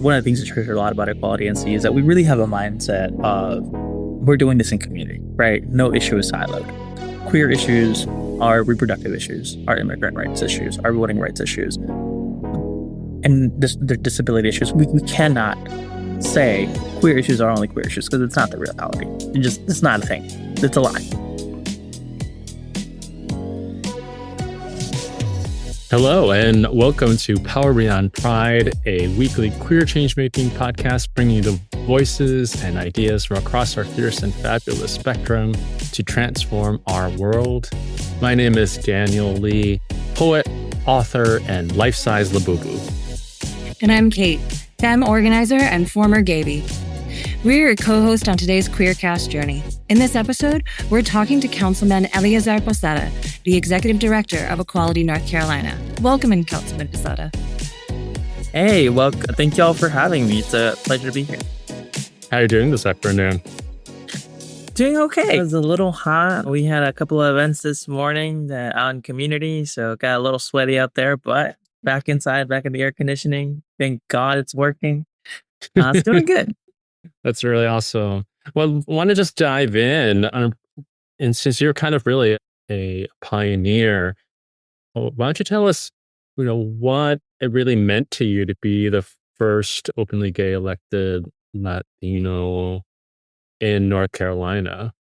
one of the things that triggers a lot about equality and see is that we really have a mindset of we're doing this in community, right? No issue is siloed. Queer issues are reproductive issues, are immigrant rights issues, are voting rights issues, and the disability issues. We cannot say queer issues are only queer issues because it's not the reality. It's not a thing. It's a lie. Hello, and welcome to Power Beyond Pride, a weekly queer change-making podcast bringing you the voices and ideas from across our fierce and fabulous spectrum to transform our world. My name is Daniel Lee, poet, author, and life-size Labubu. And I'm Kate, femme organizer and former Gaby. We're your co-host on today's QueerCast journey. In this episode, we're talking to Councilman Eliazar Posada, the Executive Director of Equality North Carolina. Welcome in, Councilman Posada. Hey, well, thank y'all for having me. It's a pleasure to be here. How are you doing this afternoon? Doing okay. It was a little hot. We had a couple of events this morning out in community, so it got a little sweaty out there, but back inside, back in the air conditioning. Thank God it's working. It's doing good. That's really awesome. Well, I want to just dive in. And since you're kind of really a pioneer, why don't you tell us, what it really meant to you to be the first openly gay elected Latino in North Carolina?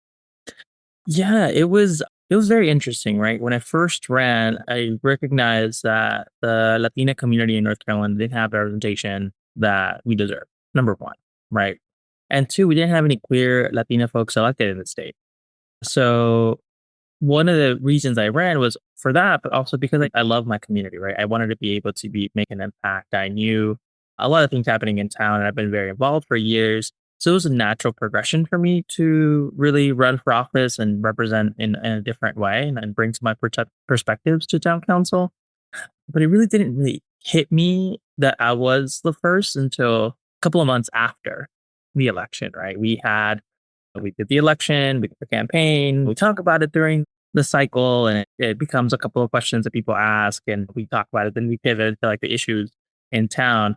Yeah, it was very interesting, right? When I first ran, I recognized that the Latina community in North Carolina didn't have the representation that we deserve. Number one, right? And two, we didn't have any queer Latina folks elected in the state. So one of the reasons I ran was for that, but also because I love my community, right? I wanted to be able to make an impact. I knew a lot of things happening in town, and I've been very involved for years. So it was a natural progression for me to really run for office and represent in a different way and bring some of my perspectives to town council. But it really didn't really hit me that I was the first until a couple of months after the election, right? We did the election, we did the campaign, we talk about it during the cycle, and it becomes a couple of questions that people ask, and we talk about it. Then we pivot to the issues in town.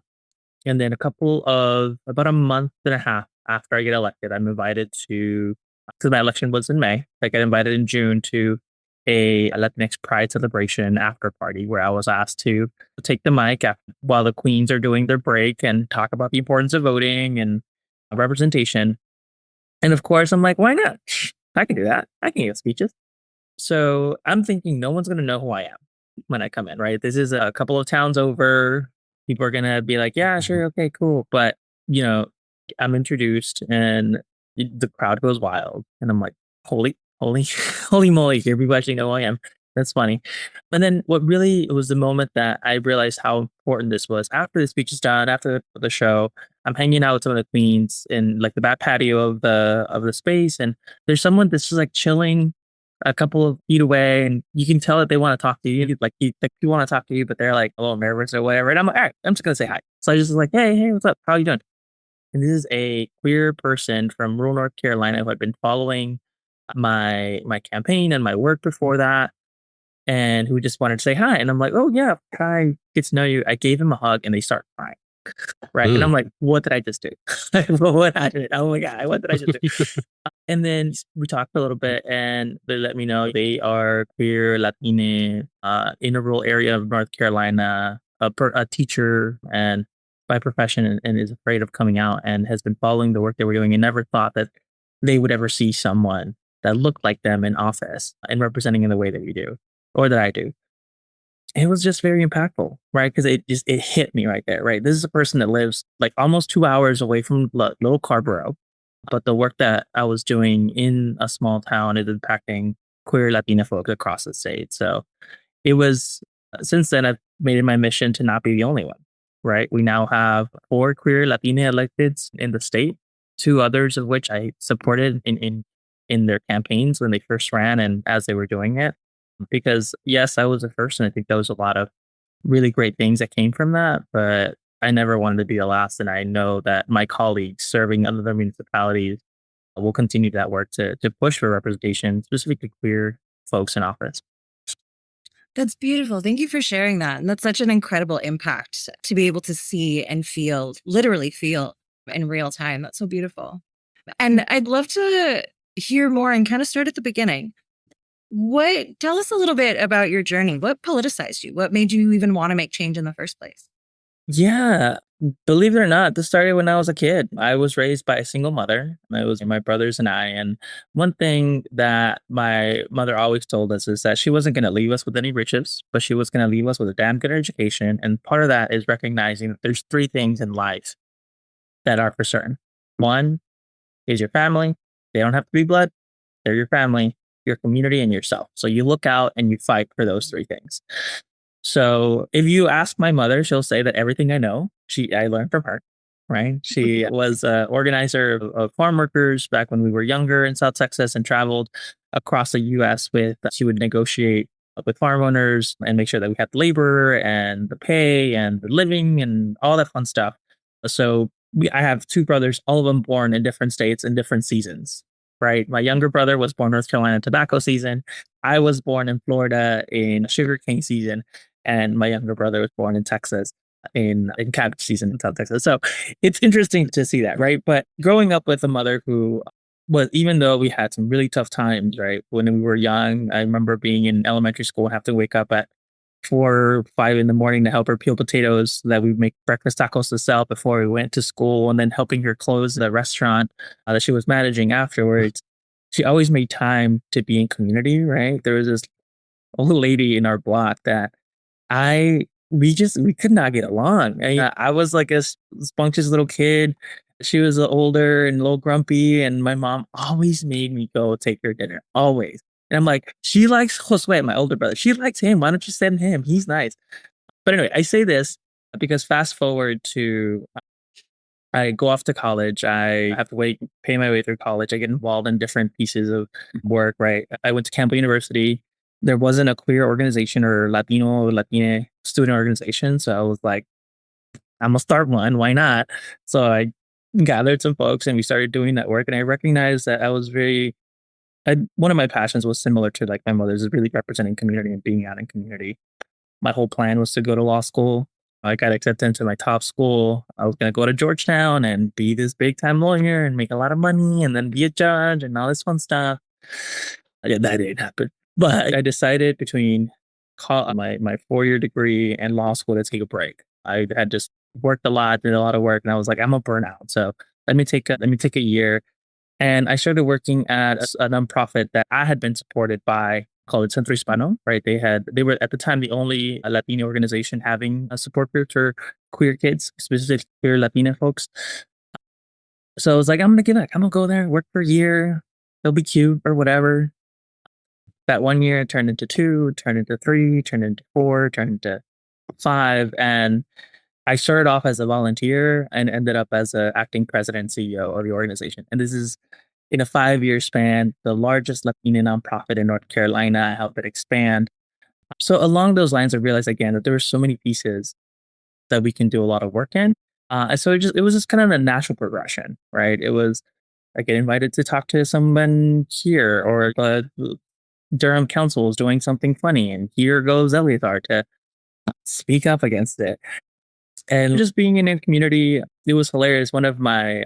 And then about a month and a half after I get elected, I'm invited because my election was in May. I got invited in June to a Latinx Pride celebration after party where I was asked to take the mic while the queens are doing their break and talk about the importance of voting and representation. And of course, I'm like, why not? I can do that. I can give speeches. So I'm thinking no one's going to know who I am when I come in, right? This is a couple of towns over. People are going to be like, yeah, sure. Okay, cool. But, I'm introduced and the crowd goes wild. And I'm like, holy moly, here people actually know who I am. That's funny. And then it was the moment that I realized how important this was. After the speech is done, after the show, I'm hanging out with some of the queens in the back patio of the space, and there's someone that's just chilling a couple of feet away, and you can tell that they want to talk to you. You want to talk to you, but they're a little nervous or whatever. And I'm like, all right, I'm just gonna say hi. So I just was like, hey, what's up? How you doing? And this is a queer person from rural North Carolina who had been following my campaign and my work before that, and who just wanted to say hi. And I'm like, oh yeah, hi, get to know you. I gave him a hug, and they start crying. Right. And I'm like, what did I just do? What happened? Oh my God, what did I just do? And then we talked for a little bit, and they let me know they are queer Latina in a rural area of North Carolina, a teacher and by profession, and is afraid of coming out and has been following the work they were doing and never thought that they would ever see someone that looked like them in office and representing in the way that we do or that I do. It was just very impactful, right? Because it hit me right there, right? This is a person that lives almost 2 hours away from Little Carborough, but the work that I was doing in a small town is impacting queer Latina folks across the state. So it was, since then, I've made it my mission to not be the only one, right? We now have 4 queer Latina electeds in the state, 2 others of which I supported in their campaigns when they first ran and as they were doing it. Because yes, I was the first, and I think there was a lot of really great things that came from that, but I never wanted to be the last. And I know that my colleagues serving other municipalities will continue that work to push for representation, specifically queer folks in office. That's beautiful. Thank you for sharing that. And that's such an incredible impact to be able to see and feel, literally feel in real time. That's so beautiful. And I'd love to hear more and kind of start at the beginning. Tell us a little bit about your journey. What politicized you? What made you even want to make change in the first place? Yeah, believe it or not, this started when I was a kid. I was raised by a single mother. It was my brothers and I. And one thing that my mother always told us is that she wasn't going to leave us with any riches, but she was going to leave us with a damn good education. And part of that is recognizing that there's three things in life that are for certain. One is your family. They don't have to be blood. They're your family, your community, and yourself. So you look out and you fight for those three things. So if you ask my mother, she'll say that everything I know, I learned from her. Right? She was an organizer of farm workers back when we were younger in South Texas and traveled across the U.S. with. She would negotiate with farm owners and make sure that we had the labor and the pay and the living and all that fun stuff. So I have two brothers, all of them born in different states in different seasons. Right? My younger brother was born North Carolina tobacco season. I was born in Florida in sugarcane season, and my younger brother was born in Texas in cabbage season in South Texas. So it's interesting to see that, right? But growing up with a mother who was, even though we had some really tough times, right? When we were young, I remember being in elementary school and have to wake up at 4 or 5 in the morning to help her peel potatoes that we make breakfast tacos to sell before we went to school, and then helping her close the restaurant that she was managing afterwards. She always made time to be in community, right? There was this old lady in our block that I we could not get along. I was like a spunkish little kid. She was older and a little grumpy, and my mom always made me go take her dinner. Always. And I'm like, she likes Josue, my older brother. She likes him. Why don't you send him? He's nice. But anyway, I say this because fast forward to I go off to college. I have to pay my way through college. I get involved in different pieces of work, right? I went to Campbell University. There wasn't a queer organization or Latino or Latina student organization. So I was like, I'm going to start one. Why not? So I gathered some folks and we started doing that work. And I recognized that one of my passions was similar to like my mother's, is really representing community and being out in community. My whole plan was to go to law school. I got accepted into my top school. I was going to go to Georgetown and be this big time lawyer and make a lot of money and then be a judge and all this fun stuff. Yeah, that didn't happen. But I decided between my 4 year degree and law school to take a break. I had just worked a lot, did a lot of work, and I was like, I'm a burnout. So let me take a year. And I started working at a nonprofit that I had been supported by called Centro Hispano, right? They were at the time the only Latino organization having a support group for queer kids, specifically queer Latina folks. So I was like, I'm gonna give it. I'm gonna go there, work for a year. It'll be cute or whatever. That one year it turned into two, turned into three, turned into four, turned into five. And I started off as a volunteer and ended up as a acting president and CEO of the organization. And this is in a 5 year span, the largest Latino nonprofit in North Carolina. I helped it expand. So along those lines, I realized again that there were so many pieces that we can do a lot of work in. And so it was just kind of a natural progression, right? It was I get invited to talk to someone here, or Durham Council is doing something funny, and here goes Eliazar to speak up against it. And just being in a community, it was hilarious. One of my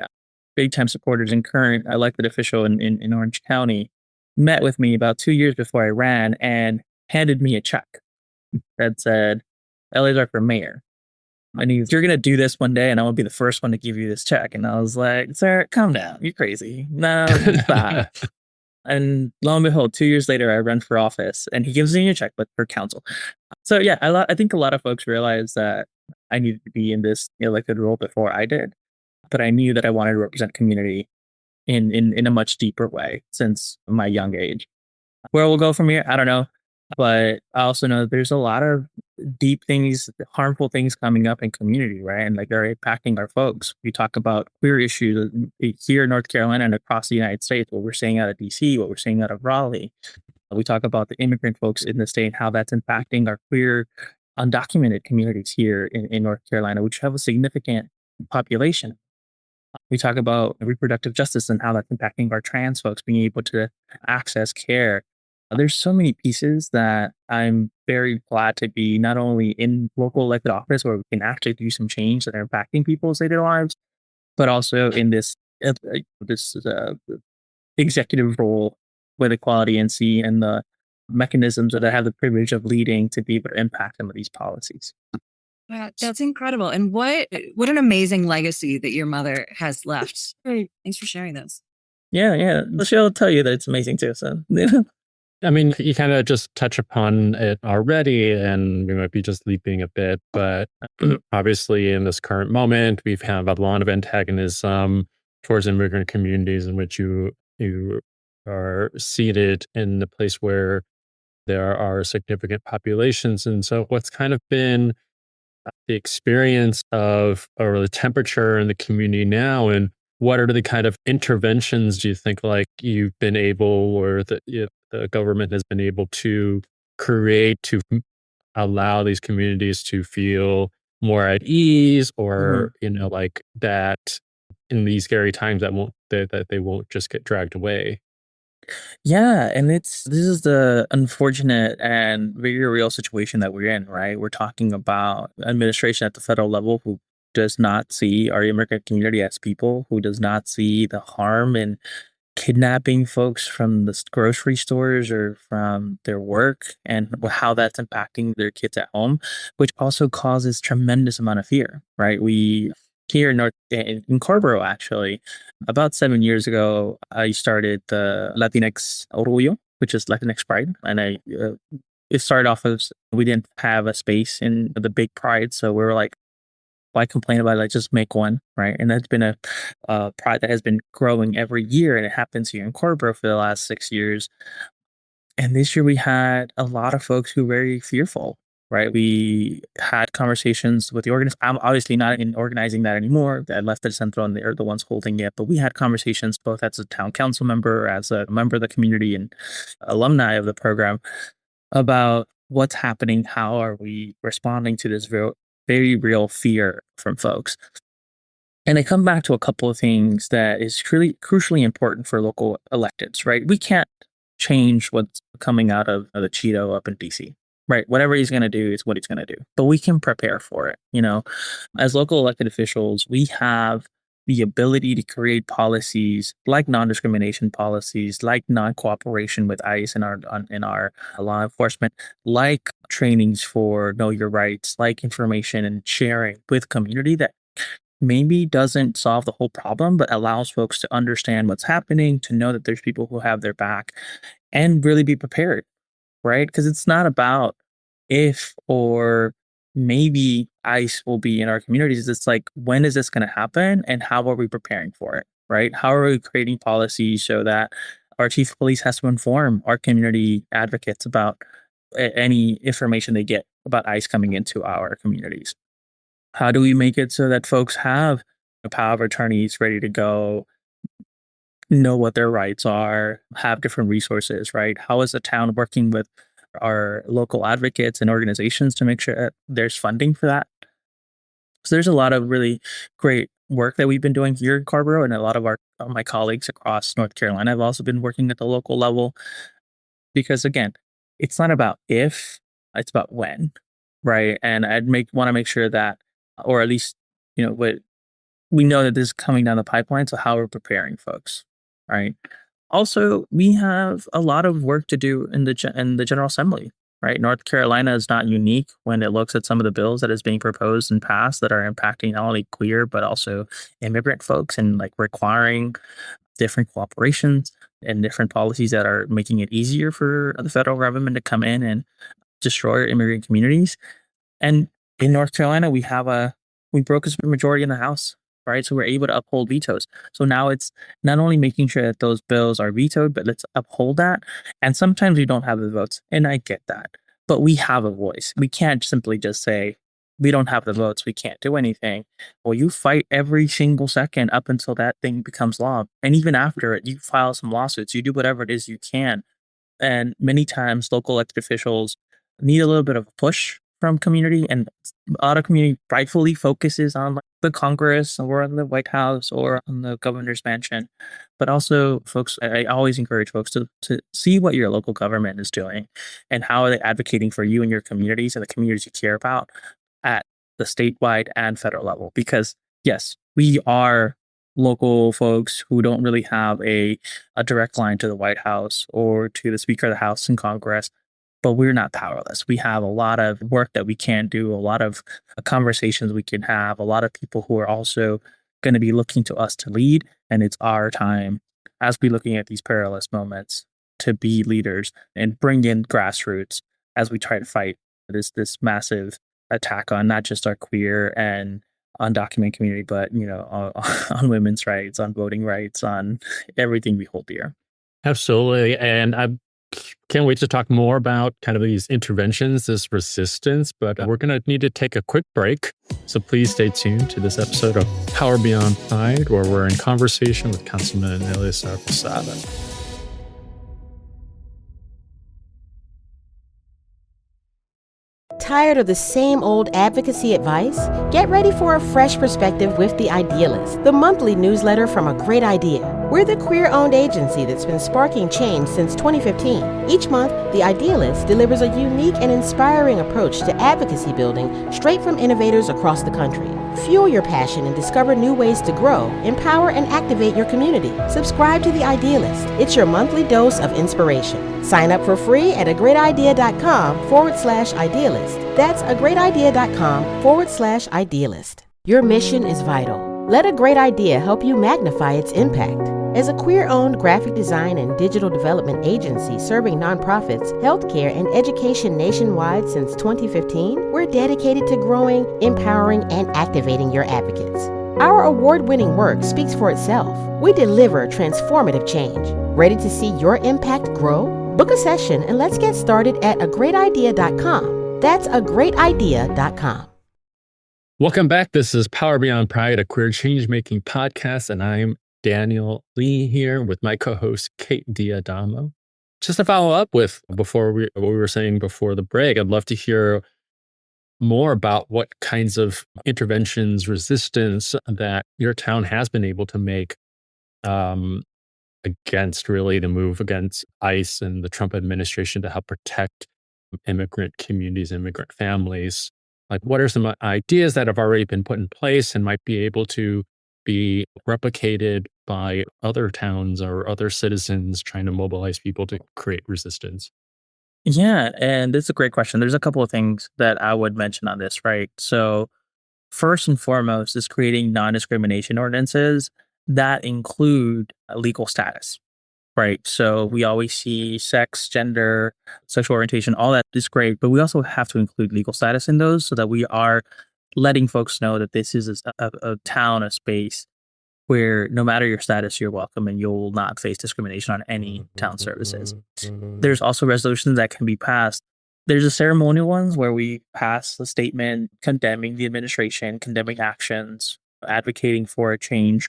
big time supporters and current elected official in Orange County met with me about 2 years before I ran and handed me a check that said, Eliazar for mayor. And you're going to do this one day, and I will be the first one to give you this check. And I was like, sir, calm down. You're crazy. No, stop. And lo and behold, 2 years later, I run for office, and he gives me a check, but for council. So yeah, I think a lot of folks realize that I needed to be in this elected role before I did, but I knew that I wanted to represent community in a much deeper way since my young age. Where we'll go from here, I don't know, but I also know that there's a lot of deep things, harmful things coming up in community, right? And like they're impacting our folks. We talk about queer issues here in North Carolina and across the United States, what we're seeing out of DC, what we're seeing out of Raleigh. We talk about the immigrant folks in the state, how that's impacting our queer, undocumented communities here in North Carolina, which have a significant population. We talk about reproductive justice and how that's impacting our trans folks being able to access care. There's so many pieces that I'm very glad to be not only in local elected office where we can actually do some change that are impacting people's daily lives, but also in this executive role with Equality NC and the mechanisms that I have the privilege of leading to be able to impact some of these policies. Wow, that's incredible. And what an amazing legacy that your mother has left. Great. Thanks for sharing this. Yeah, yeah. She'll tell you that it's amazing too. So I mean, you kind of just touch upon it already, and we might be just leaping a bit, but obviously, in this current moment, we've had a lot of antagonism towards immigrant communities in which you are seated in the place where there are significant populations. And so, what's kind of been the experience of or the temperature in the community now, and what are the kind of interventions do you think like you've been able or the government has been able to create to allow these communities to feel more at ease Mhm. or like that in these scary times that they won't just get dragged away. Yeah, and this is the unfortunate and very real situation that we're in, right? We're talking about administration at the federal level who does not see our immigrant community as people, who does not see the harm in kidnapping folks from the grocery stores or from their work and how that's impacting their kids at home, which also causes tremendous amount of fear, right? We here in Carborough, actually, about 7 years ago, I started the Latinx Orgullo, which is Latinx Pride, and it started off as we didn't have a space in the big pride, so we were like, why complain about it? Like, just make one, right? And that's been a pride that has been growing every year, and it happens here in Corborough for the last 6 years. And this year we had a lot of folks who were very fearful, right? We had conversations with the organizers. I'm obviously not in organizing that anymore. I left the centro and they're the ones holding it. But we had conversations both as a town council member, as a member of the community, and alumni of the program about what's happening. How are we responding to this very real fear from folks? And I come back to a couple of things that is really crucially important for local electeds, right? We can't change what's coming out of the Cheeto up in DC, right? Whatever he's going to do is what he's going to do, but we can prepare for it. As local elected officials, we have the ability to create policies like non-discrimination policies, like non-cooperation with ICE in our law enforcement, like trainings for know your rights, like information and sharing with community that maybe doesn't solve the whole problem, but allows folks to understand what's happening, to know that there's people who have their back, and really be prepared, right? Because it's not about if or maybe ICE will be in our communities. It's like, when is this going to happen and how are we preparing for it, right? How are we creating policies so that our chief of police has to inform our community advocates about any information they get about ICE coming into our communities? How do we make it so that folks have a power of attorneys ready to go, know what their rights are, have different resources, right? How is the town working with our local advocates and organizations to make sure that there's funding for that? So there's a lot of really great work that we've been doing here in Carborough, and a lot of my colleagues across North Carolina have also been working at the local level because, again, it's not about if, it's about when, right? And want to make sure that, or at least, what we know that this is coming down the pipeline. So how we're preparing folks, right? Also, we have a lot of work to do in the General Assembly, right? North Carolina is not unique when it looks at some of the bills that is being proposed and passed that are impacting not only queer but also immigrant folks and like requiring different cooperations and different policies that are making it easier for the federal government to come in and destroy immigrant communities. And in North Carolina, we broke a majority in the House, right? So we're able to uphold vetoes. So now it's not only making sure that those bills are vetoed, but let's uphold that. And sometimes we don't have the votes, and I get that, but we have a voice. We can't simply just say we don't have the votes, we can't do anything. Well, you fight every single second up until that thing becomes law, and even after it, you file some lawsuits. You do whatever it is you can, and many times local elected officials need a little bit of a push from community, and a lot of community rightfully focuses on like, the Congress or on the White House or on the governor's mansion. But also, folks, I always encourage folks to see what your local government is doing and how are they advocating for you and your communities and the communities you care about at the statewide and federal level. Because yes, we are local folks who don't really have a direct line to the White House or to the Speaker of the House and Congress, but we're not powerless. We have a lot of work that we can do, a lot of conversations we can have, a lot of people who are also going to be looking to us to lead. And it's our time as we looking at these perilous moments to be leaders and bring in grassroots as we try to fight this massive attack on not just our queer and undocumented community, but on women's rights, on voting rights, on everything we hold dear. Absolutely. And I can't wait to talk more about kind of these interventions, this resistance, but we're going to need to take a quick break. So please stay tuned to this episode of Power Beyond Pride, where we're in conversation with Councilman Eliazar Posada. Tired of the same old advocacy advice? Get ready for a fresh perspective with The Idealist, the monthly newsletter from A Great Idea. We're the queer-owned agency that's been sparking change since 2015. Each month, The Idealist delivers a unique and inspiring approach to advocacy building straight from innovators across the country. Fuel your passion and discover new ways to grow, empower, and activate your community. Subscribe to The Idealist. It's your monthly dose of inspiration. Sign up for free at agreatidea.com/idealist. That's agreatidea.com/idealist. Your mission is vital. Let A Great Idea help you magnify its impact. As a queer-owned graphic design and digital development agency serving nonprofits, healthcare, and education nationwide since 2015, we're dedicated to growing, empowering, and activating your advocates. Our award-winning work speaks for itself. We deliver transformative change. Ready to see your impact grow? Book a session and let's get started at agreatidea.com. That's agreatidea.com. Welcome back. This is Power Beyond Pride, a queer change-making podcast, and I'm Daniel Lee here with my co-host Kate Diadamo. Just to follow up with what we were saying before the break, I'd love to hear more about what kinds of interventions, resistance that your town has been able to make against really the move against ICE and the Trump administration to help protect immigrant communities, immigrant families. Like, what are some ideas that have already been put in place and might be able to be replicated by other towns or other citizens trying to mobilize people to create resistance? Yeah, and it's a great question. There's a couple of things that I would mention on this, right? So, first and foremost is creating non-discrimination ordinances that include legal status, right? So, we always see sex, gender, sexual orientation, all that is great, but we also have to include legal status in those so that we are letting folks know that this is a town, a space where no matter your status, you're welcome and you'll not face discrimination on any town services. There's also resolutions that can be passed. There's the ceremonial ones where we pass a statement condemning the administration, condemning actions, advocating for a change,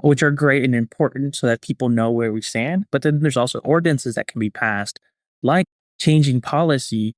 which are great and important so that people know where we stand. But then there's also ordinances that can be passed, like changing policy,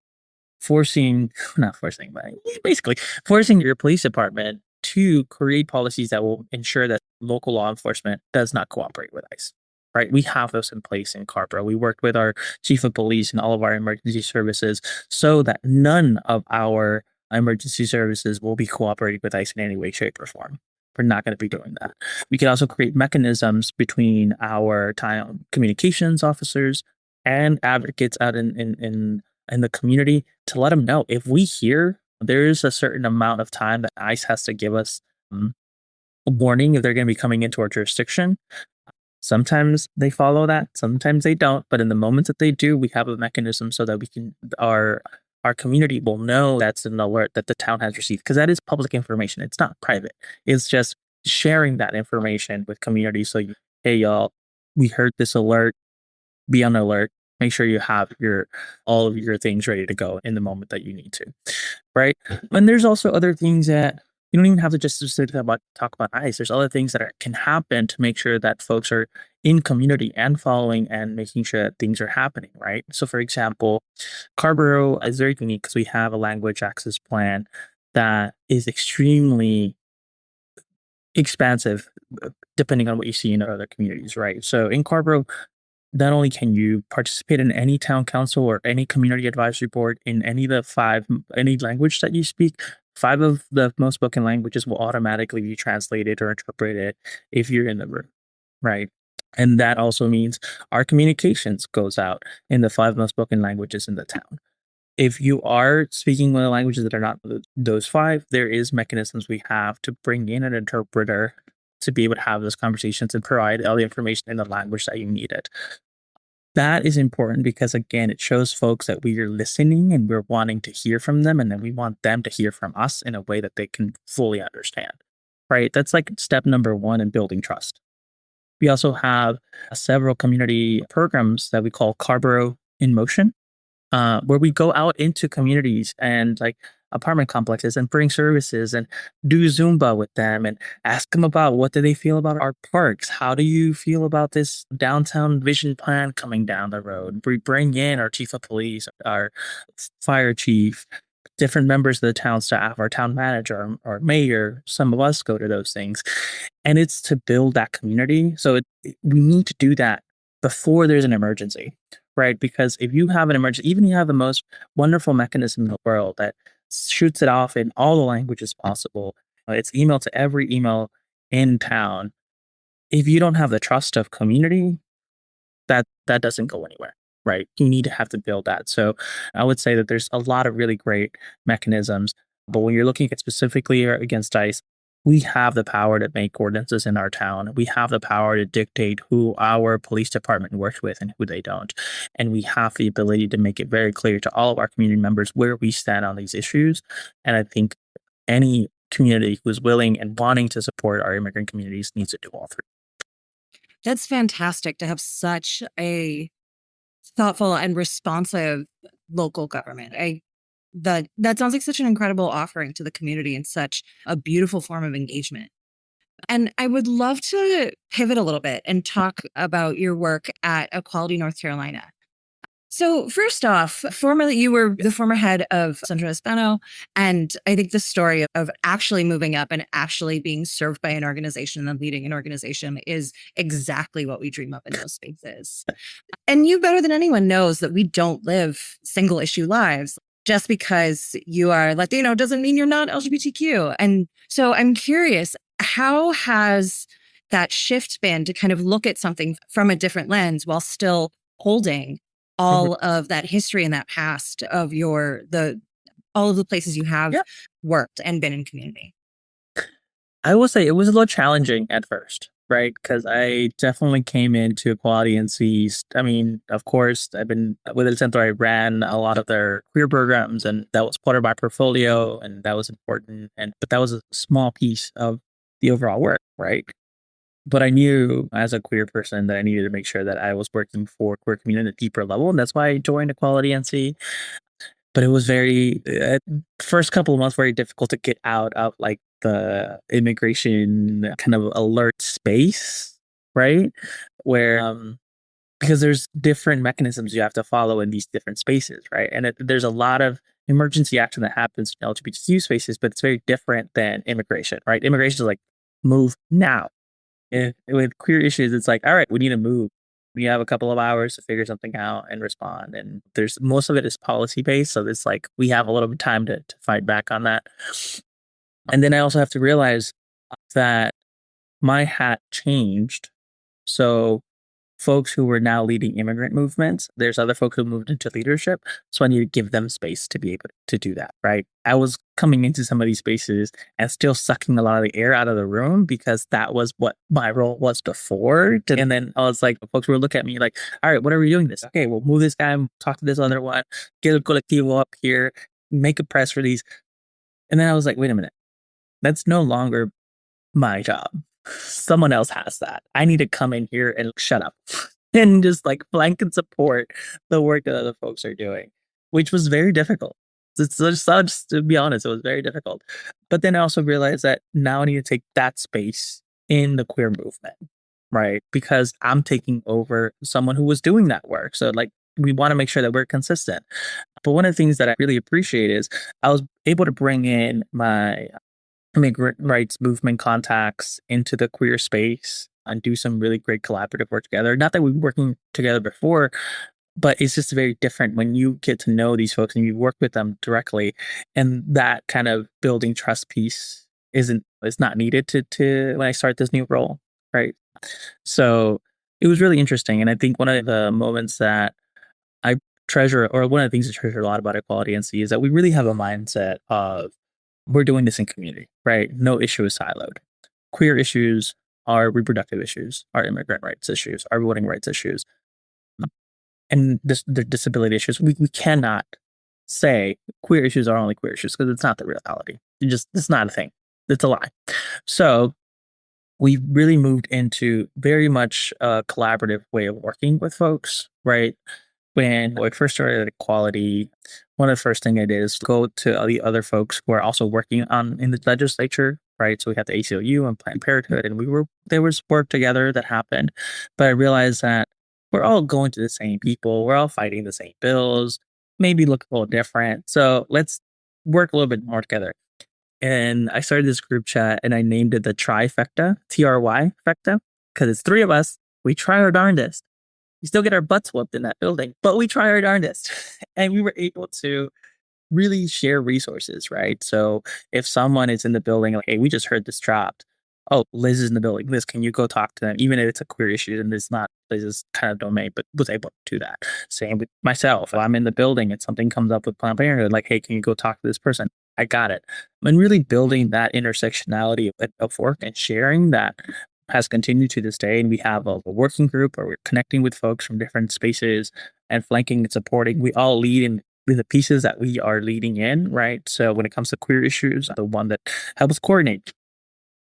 not forcing, but basically forcing your police department to create policies that will ensure that local law enforcement does not cooperate with ICE. Right? We have those in place in Carpro. We worked with our chief of police and all of our emergency services so that none of our emergency services will be cooperating with ICE in any way, shape, or form. We're not going to be doing that. We can also create mechanisms between our town communications officers and advocates out in the community to let them know if we hear there's a certain amount of time that ICE has to give us a warning if they're going to be coming into our jurisdiction. Sometimes they follow that, sometimes they don't. But in the moments that they do, we have a mechanism so that we can our community will know that's an alert that the town has received, because that is public information. It's not private. It's just sharing that information with community. So, hey, y'all, we heard this alert. Be on alert. Make sure you have all of your things ready to go in the moment that you need to, right? And there's also other things that you don't even have to just talk about ICE. There's other things that can happen to make sure that folks are in community and following and making sure that things are happening, right? So, for example, Carborough is very unique because we have a language access plan that is extremely expansive, depending on what you see in other communities, right? So, in Carborough, not only can you participate in any town council or any community advisory board in any of the any language that you speak, five of the most spoken languages will automatically be translated or interpreted if you're in the room, right? And that also means our communications goes out in the five most spoken languages in the town. If you are speaking one of the languages that are not those five, there is mechanisms we have to bring in an interpreter to be able to have those conversations and provide all the information in the language that you need it. That is important because, again, it shows folks that we are listening and we're wanting to hear from them, and then we want them to hear from us in a way that they can fully understand, right? That's like step number one in building trust. We also have several community programs that we call Carborough in Motion, where we go out into communities and like apartment complexes and bring services and do Zumba with them and ask them about what do they feel about our parks? How do you feel about this downtown vision plan coming down the road? We bring in our chief of police, our fire chief, different members of the town staff, our town manager, our mayor. Some of us go to those things, and it's to build that community. So we need to do that before there's an emergency, right? Because if you have an emergency, even if you have the most wonderful mechanism in the world that shoots it off in all the languages possible, it's emailed to every email in town. If you don't have the trust of community, that doesn't go anywhere, right? You need to have to build that. So I would say that there's a lot of really great mechanisms, but when you're looking at specifically against ICE, we have the power to make ordinances in our town. We have the power to dictate who our police department works with and who they don't. And we have the ability to make it very clear to all of our community members where we stand on these issues. And I think any community who's willing and wanting to support our immigrant communities needs to do all three. That's fantastic to have such a thoughtful and responsive local government. That sounds like such an incredible offering to the community and such a beautiful form of engagement. And I would love to pivot a little bit and talk about your work at Equality North Carolina. So first off, formerly you were the former head of Centro Hispano, and I think the story of actually moving up and actually being served by an organization and leading an organization is exactly what we dream of in those spaces. And you better than anyone knows that we don't live single issue lives. Just because you are Latino doesn't mean you're not LGBTQ. And so I'm curious, how has that shift been to kind of look at something from a different lens while still holding all of that history and that past of all of the places you have Yeah. worked and been in community? I will say it was a little challenging at first, right? Because I definitely came into Equality and Seized. I mean, of course, I've been with El Centro. I ran a lot of their queer programs, and that was part of my portfolio, and that was important. But that was a small piece of the overall work, right? But I knew as a queer person that I needed to make sure that I was working for queer community at a deeper level, and that's why I joined Equality NC. But it was very first couple of months very difficult to get out of like the immigration kind of alert space, right? Where because there's different mechanisms you have to follow in these different spaces, right? And there's a lot of emergency action that happens in LGBTQ spaces, but it's very different than immigration, right? Immigration is like move now. With queer issues, it's like, all right, we need to move. We have a couple of hours to figure something out and respond. And there's most of it is policy based. So it's like we have a little bit of time to fight back on that. And then I also have to realize that my hat changed. So folks who were now leading immigrant movements, there's other folks who moved into leadership. So I need to give them space to be able to do that, right? I was coming into some of these spaces and still sucking a lot of the air out of the room because that was what my role was before. And then I was like, folks would look at me like, all right, what are we doing this? Okay, we'll move this guy, talk to this other one, get a colectivo up here, make a press release. And then I was like, wait a minute, that's no longer my job. Someone else has that. I need to come in here and shut up and just like blanket support the work that other folks are doing, which was very difficult. Just to be honest, it was very difficult. But then I also realized that now I need to take that space in the queer movement. right? Because I'm taking over someone who was doing that work. So like we want to make sure that we're consistent. But one of the things that I really appreciate is I was able to bring in my immigrant rights movement contacts into the queer space and do some really great collaborative work together. Not that we were working together before, but it's just very different when you get to know these folks and you work with them directly, and that kind of building trust piece is not needed to when I start this new role, right? So it was really interesting, and I think one of the moments that I treasure, or one of the things I treasure a lot about Equality NC, is that we really have a mindset of we're doing this in community, right? No issue is siloed. Queer issues are reproductive issues, are immigrant rights issues, are voting rights issues, and the disability issues. We cannot say queer issues are only queer issues because it's not the reality. It's not a thing. It's a lie. So we really moved into very much a collaborative way of working with folks, right? When I first started at Equality, one of the first things I did is go to all the other folks who are also working on in the legislature, right? So we had the ACLU and Planned Parenthood, and there was work together that happened. But I realized that we're all going to the same people, we're all fighting the same bills, maybe look a little different. So let's work a little bit more together. And I started this group chat and I named it the trifecta, TRY fecta, because it's three of us. We try our darndest. We still get our butts whooped in that building, but we try our darndest. And we were able to really share resources, right? So if someone is in the building, like, hey, we just heard this dropped. Oh, Liz is in the building. Liz, can you go talk to them? Even if it's a queer issue and it's not Liz's kind of domain, but was able to do that. Same with myself. If I'm in the building and something comes up with Planned Parenthood, like, hey, can you go talk to this person? I got it. And really building that intersectionality of work and sharing that has continued to this day. And we have a working group where we're connecting with folks from different spaces and flanking and supporting. We all lead in the pieces that we are leading in, right? So when it comes to queer issues, the one that helps coordinate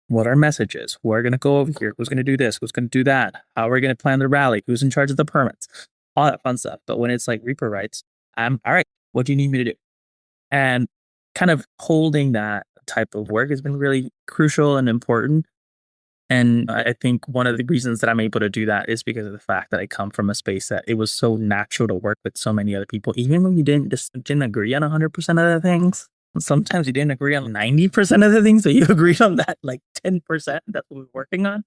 what our messages, who are going to go over here, who's going to do this, who's going to do that, how are we going to plan the rally, who's in charge of the permits, all that fun stuff. But when it's like Reaper rights, I'm all right, what do you need me to do? And kind of holding that type of work has been really crucial and important. And I think one of the reasons that I'm able to do that is because of the fact that I come from a space that it was so natural to work with so many other people, even when we didn't agree on 100% of the things. Sometimes you didn't agree on 90% of the things, but you agreed on that like 10%. That's what we're working on.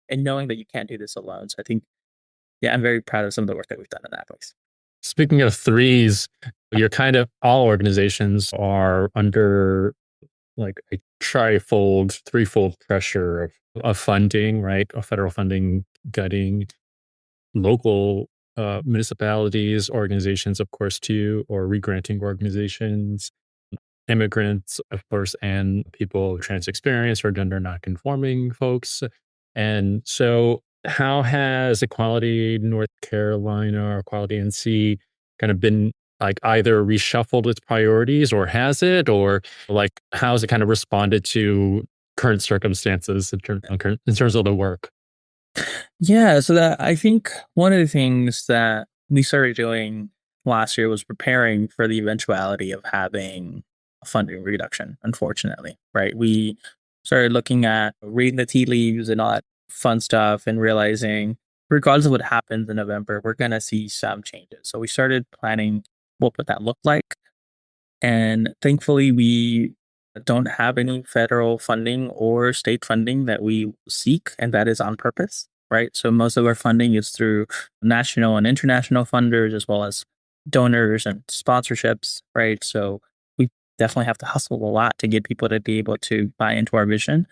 And knowing that you can't do this alone. So I think, yeah, I'm very proud of some of the work that we've done in that place. Speaking of threes, you're kind of all organizations are under like a threefold pressure of funding, right? Of federal funding gutting local municipalities, organizations, of course, too, or regranting organizations, immigrants, of course, and people with trans experience or gender non-conforming folks. And so how has Equality North Carolina or Equality NC kind of been like either reshuffled its priorities or has it, or like how has it kind of responded to current circumstances in terms of the work? Yeah, so that I think one of the things that we started doing last year was preparing for the eventuality of having a funding reduction, unfortunately, right? We started looking at reading the tea leaves and all that fun stuff and realizing, regardless of what happens in November, we're going to see some changes. So we started planning what would that look like. And thankfully, we don't have any federal funding or state funding that we seek, and that is on purpose, right? So most of our funding is through national and international funders, as well as donors and sponsorships, right? So we definitely have to hustle a lot to get people to be able to buy into our vision.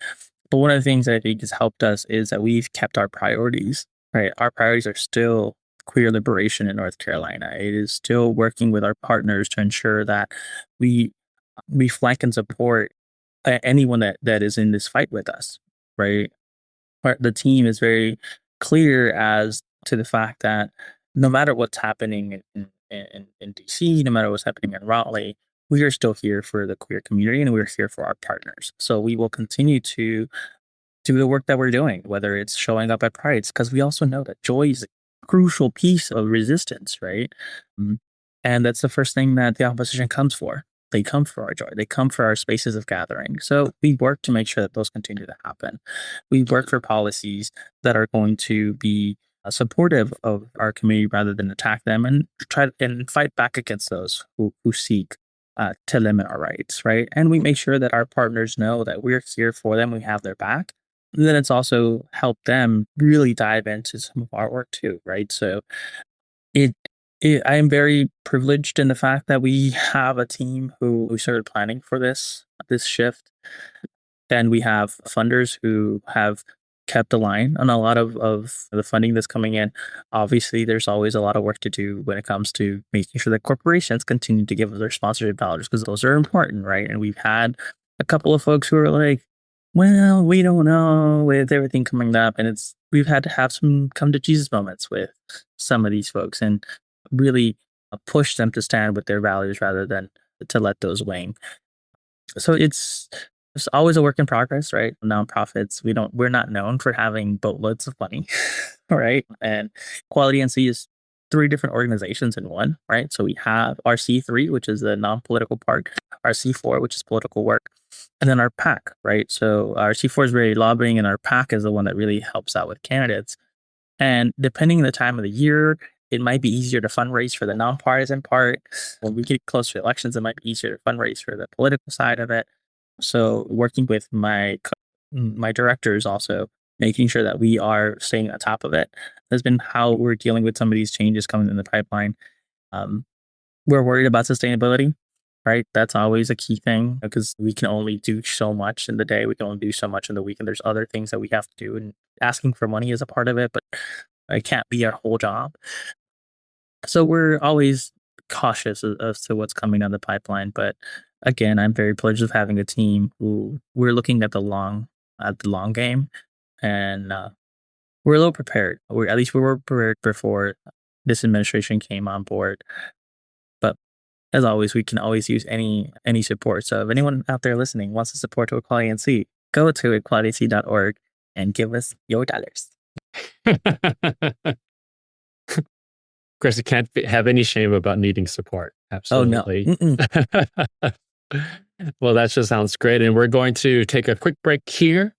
But one of the things that I think has helped us is that we've kept our priorities, right? Our priorities are still queer liberation in North Carolina. It is still working with our partners to ensure that we flank and support anyone that is in this fight with us, right? The team is very clear as to the fact that no matter what's happening in DC, no matter what's happening in Raleigh, we are still here for the queer community and we're here for our partners. So we will continue to do the work that we're doing, whether it's showing up at prides, because we also know that joy is a crucial piece of resistance, right? And that's the first thing that the opposition comes for. they come for our joy. They come for our spaces of gathering. So we work to make sure that those continue to happen. We work for policies that are going to be supportive of our community rather than attack them, and try and fight back against those who seek to limit our rights, right? And we make sure that our partners know that we're here for them. We have their back. And then it's also helped them really dive into some of our work too, right? So it, I am very privileged in the fact that we have a team who started planning for this shift. And we have funders who have kept the line on a lot of the funding that's coming in. Obviously, there's always a lot of work to do when it comes to making sure that corporations continue to give us their sponsorship dollars, because those are important, right? And we've had a couple of folks who are like, well, we don't know with everything coming up. And we've had to have some come to Jesus moments with some of these folks and really push them to stand with their values rather than to let those wane. So it's always a work in progress, right? Nonprofits, we're not known for having boatloads of money, right? And Quality NC is 3 different organizations in one, right? So we have our C3, which is the non-political part, our C4, which is political work, and then our PAC, right? So our C4 is very lobbying, and our PAC is the one that really helps out with candidates. And depending on the time of the year, it might be easier to fundraise for the nonpartisan part. When we get close to elections, it might be easier to fundraise for the political side of it. So working with my directors, also making sure that we are staying on top of it, has been how we're dealing with some of these changes coming in the pipeline. We're worried about sustainability, right? That's always a key thing, because we can only do so much in the day. We can only do so much in the week, and there's other things that we have to do. And asking for money is a part of it, but it can't be our whole job. So we're always cautious as to what's coming down the pipeline. But again, I'm very pleased of having a team who we're looking at the long game, and we're a little prepared. At least we were prepared before this administration came on board. But as always, we can always use any support. So if anyone out there listening wants to support to Equality NC, go to equalitync.org and give us your dollars. Of course, you can't have any shame about needing support. Absolutely. Oh, no. Well, that just sounds great. And we're going to take a quick break here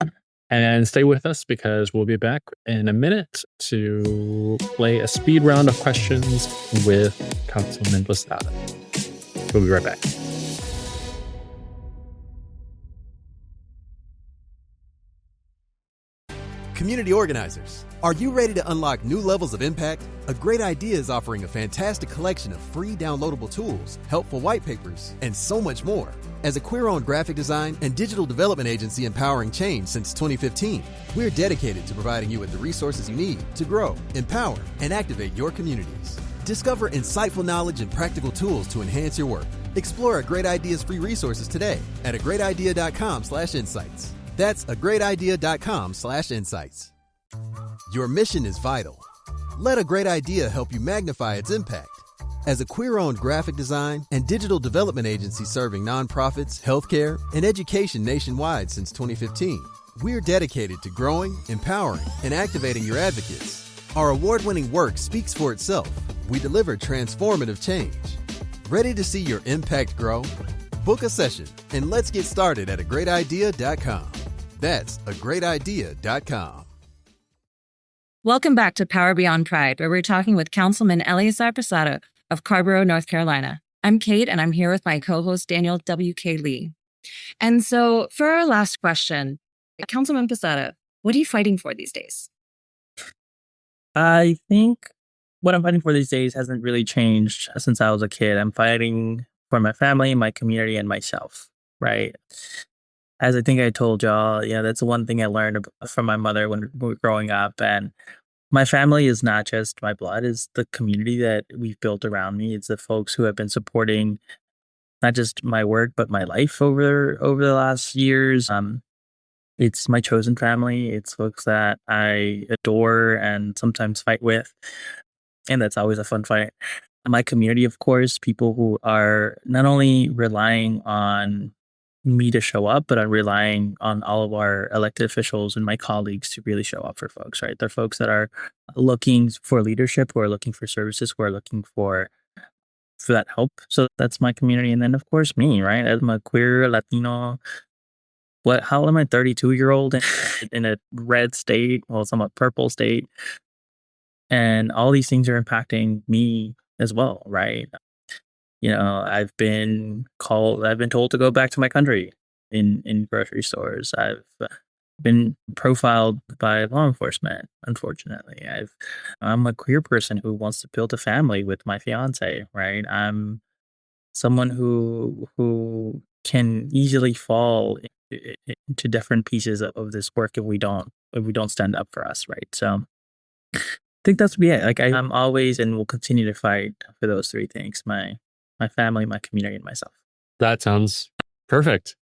and stay with us, because we'll be back in a minute to play a speed round of questions with Councilman Posada. We'll be right back. Community organizers, are you ready to unlock new levels of impact? A Great Idea is offering a fantastic collection of free downloadable tools, helpful white papers, and so much more. As a queer-owned graphic design and digital development agency empowering change since 2015, we're dedicated to providing you with the resources you need to grow, empower, and activate your communities. Discover insightful knowledge and practical tools to enhance your work. Explore A Great Idea's free resources today at agreatidea.com/insights. That's agreatidea.com/insights. Your mission is vital. Let A Great Idea help you magnify its impact. As a queer-owned graphic design and digital development agency serving nonprofits, healthcare, and education nationwide since 2015, we're dedicated to growing, empowering, and activating your advocates. Our award-winning work speaks for itself. We deliver transformative change. Ready to see your impact grow? Book a session and let's get started at agreatidea.com. That's agreatidea.com. Welcome back to Power Beyond Pride, where we're talking with Councilman Eliazar Posada of Carborough, North Carolina. I'm Kate, and I'm here with my co-host, Daniel W.K. Lee. And so for our last question, Councilman Posada, what are you fighting for these days? I think what I'm fighting for these days hasn't really changed since I was a kid. I'm fighting for my family, my community, and myself, right? As I think I told y'all, that's the one thing I learned from my mother when we were growing up. And my family is not just my blood, it's the community that we've built around me. It's the folks who have been supporting not just my work, but my life over the last years. It's my chosen family. It's folks that I adore and sometimes fight with. And that's always a fun fight. My community, of course, people who are not only relying on me to show up, but I'm relying on all of our elected officials and my colleagues to really show up for folks, right? They're folks that are looking for leadership, who are looking for services, who are looking for for that help. So that's my community. And then, of course, me, right? As a queer Latino, how am I 32-year-old in a red state? Well, somewhat purple state. And all these things are impacting me as well, right? I've been told to go back to my country in grocery stores. I've been profiled by law enforcement, unfortunately. I'm a queer person who wants to build a family with my fiance, right? I'm someone who can easily fall into different pieces of this work if we don't stand up for us, right? So I think that's be it. Like I'm always and will continue to fight for those three things: my family, my community, and myself. That sounds perfect.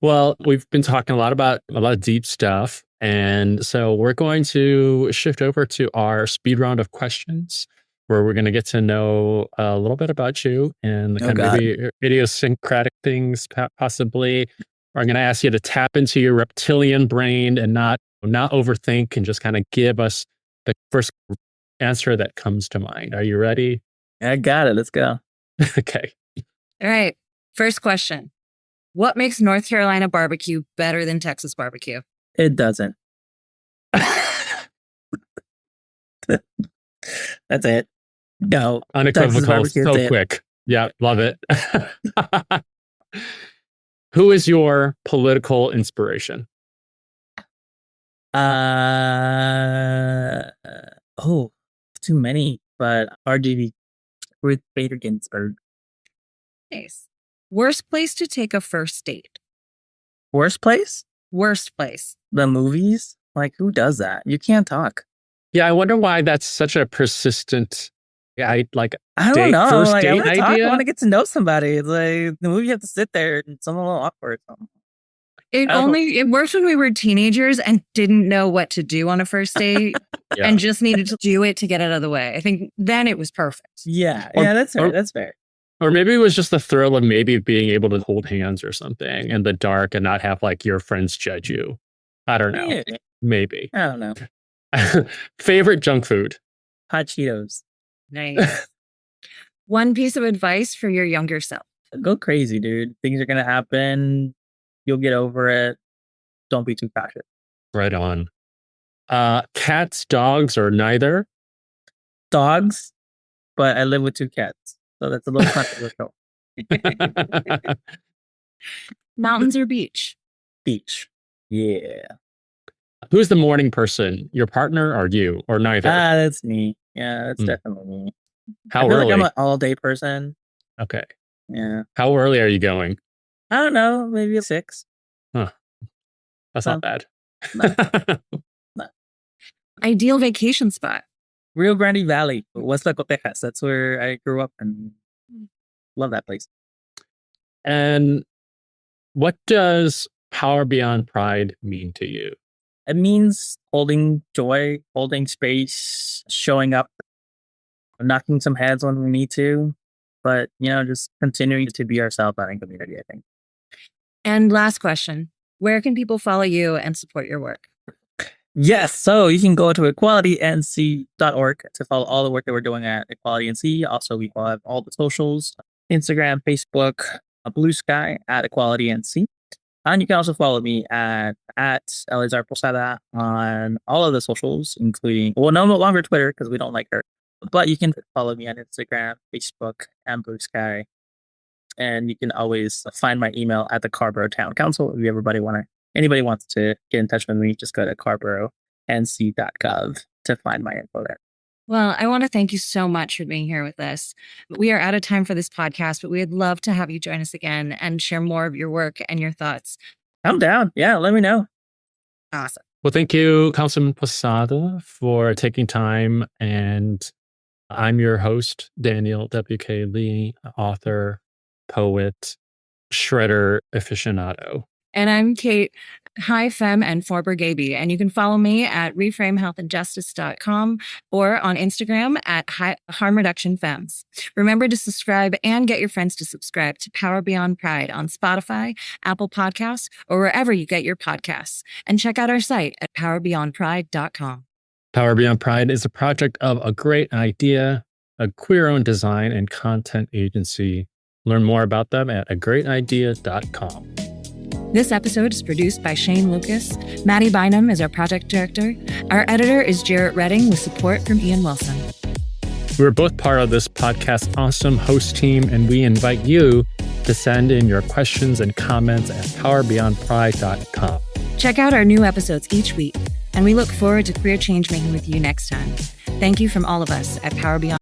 Well, we've been talking a lot of deep stuff. And so we're going to shift over to our speed round of questions where we're going to get to know a little bit about you and the Oh kind of God. maybe idiosyncratic things possibly. I'm going to ask you to tap into your reptilian brain and not overthink and just kind of give us the first answer that comes to mind. Are you ready? I got it. Let's go. Okay. All right. First question. What makes North Carolina barbecue better than Texas barbecue? It doesn't. That's it. No. Texas Unequivocal, barbecue is so it. quick. Yeah, love it. Who is your political inspiration? Oh, too many, but RGB, Ruth Bader Ginsburg. Nice. Worst place to take a first date? Worst place? Worst place. The movies? Like, who does that? You can't talk. Yeah, I wonder why that's such a persistent, I don't know. first Like, I date want to talk. I idea. want to get to know somebody. It's like the movie, you have to sit there and it's a little awkward. It worked when we were teenagers and didn't know what to do on a first date Yeah. and just needed to do it to get it out of the way. I think then it was perfect. Yeah, Or- that's fair. or- That's fair. Or maybe it was just the thrill of maybe being able to hold hands or something in the dark and not have like your friends judge you. I don't know. Yeah, Maybe. I don't know. Favorite junk food? Hot Cheetos. Nice. One piece of advice for your younger self. Go crazy, dude. Things are gonna happen. You'll get over it. Don't be too cautious. Right on. Cats, dogs, or neither? Dogs, but I live with 2 cats, so that's a little controversial. Mountains or beach? Beach. Yeah. Who's the morning person? Your partner or you? Or neither? That's me. Yeah, that's Hmm. definitely me. How I feel early? like I'm an all-day person. Okay. Yeah. How early are you going? I don't know. Maybe 6. That's not bad. Ideal vacation spot? Rio Grande Valley, West Laco, Texas. That's where I grew up and love that place. And what does Power Beyond Pride mean to you? It means holding joy, holding space, showing up, knocking some heads when we need to, but just continuing to be ourselves out in community, I think. And last question. Where can people follow you and support your work? Yes, so you can go to equalitync.org to follow all the work that we're doing at Equality NC. Also, we have all the socials, Instagram, Facebook, Blue Sky at Equality NC. And you can also follow me at Eliazar Posada on all of the socials, including, no longer Twitter because we don't like her, but you can follow me on Instagram, Facebook, and Blue Sky. And you can always find my email at the Carborough Town Council. If anybody wants to get in touch with me, just go to carborougnc.gov to find my info there. Well, I want to thank you so much for being here with us. We are out of time for this podcast, but we would love to have you join us again and share more of your work and your thoughts. I'm down. Yeah, let me know. Awesome. Well, thank you, Councilman Posada, for taking time. And I'm your host, Daniel W.K. Lee, author, poet, shredder aficionado. And I'm Kate, high femme and former Gaby. And you can follow me at reframehealthandjustice.com or on Instagram at Harm Reduction Femmes. Remember to subscribe and get your friends to subscribe to Power Beyond Pride on Spotify, Apple Podcasts, or wherever you get your podcasts. And check out our site at powerbeyondpride.com. Power Beyond Pride is a project of A Great Idea, a queer-owned design and content agency. Learn more about them at agreatidea.com. This episode is produced by Shane Lucas. Maddie Bynum is our project director. Our editor is Jarrett Redding with support from Ian Wilson. We're both part of this podcast awesome host team, and we invite you to send in your questions and comments at powerbeyondpride.com. Check out our new episodes each week, and we look forward to queer changemaking with you next time. Thank you from all of us at Power Beyond.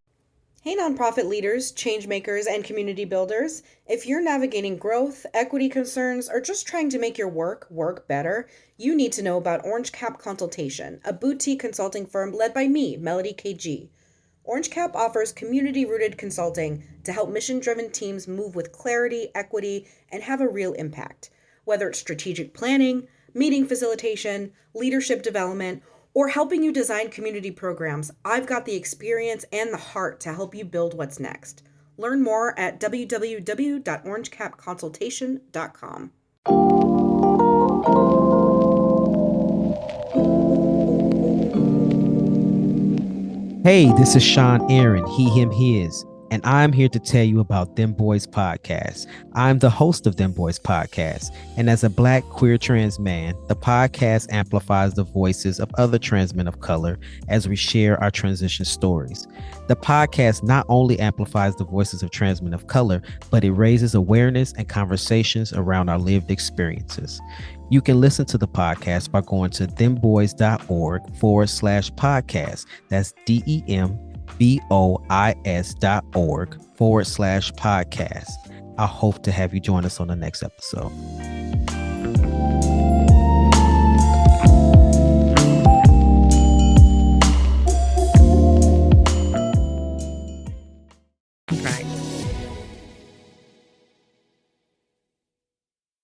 Hey, nonprofit leaders, changemakers, and community builders. If you're navigating growth, equity concerns, or just trying to make your work better, you need to know about Orange Cap Consultation, a boutique consulting firm led by me, Melody KG. Orange Cap offers community-rooted consulting to help mission-driven teams move with clarity, equity, and have a real impact. Whether it's strategic planning, meeting facilitation, leadership development, or helping you design community programs, I've got the experience and the heart to help you build what's next. Learn more at www.orangecapconsultation.com. Hey, this is Sean Aaron, he, him, his, and I'm here to tell you about Them Boys Podcast. I'm the host of Them Boys Podcast, and as a Black queer trans man, the podcast amplifies the voices of other trans men of color as we share our transition stories. The podcast not only amplifies the voices of trans men of color, but it raises awareness and conversations around our lived experiences. You can listen to the podcast by going to themboys.org/podcast. That's DEMBOIS.org/podcast. I hope to have you join us on the next episode.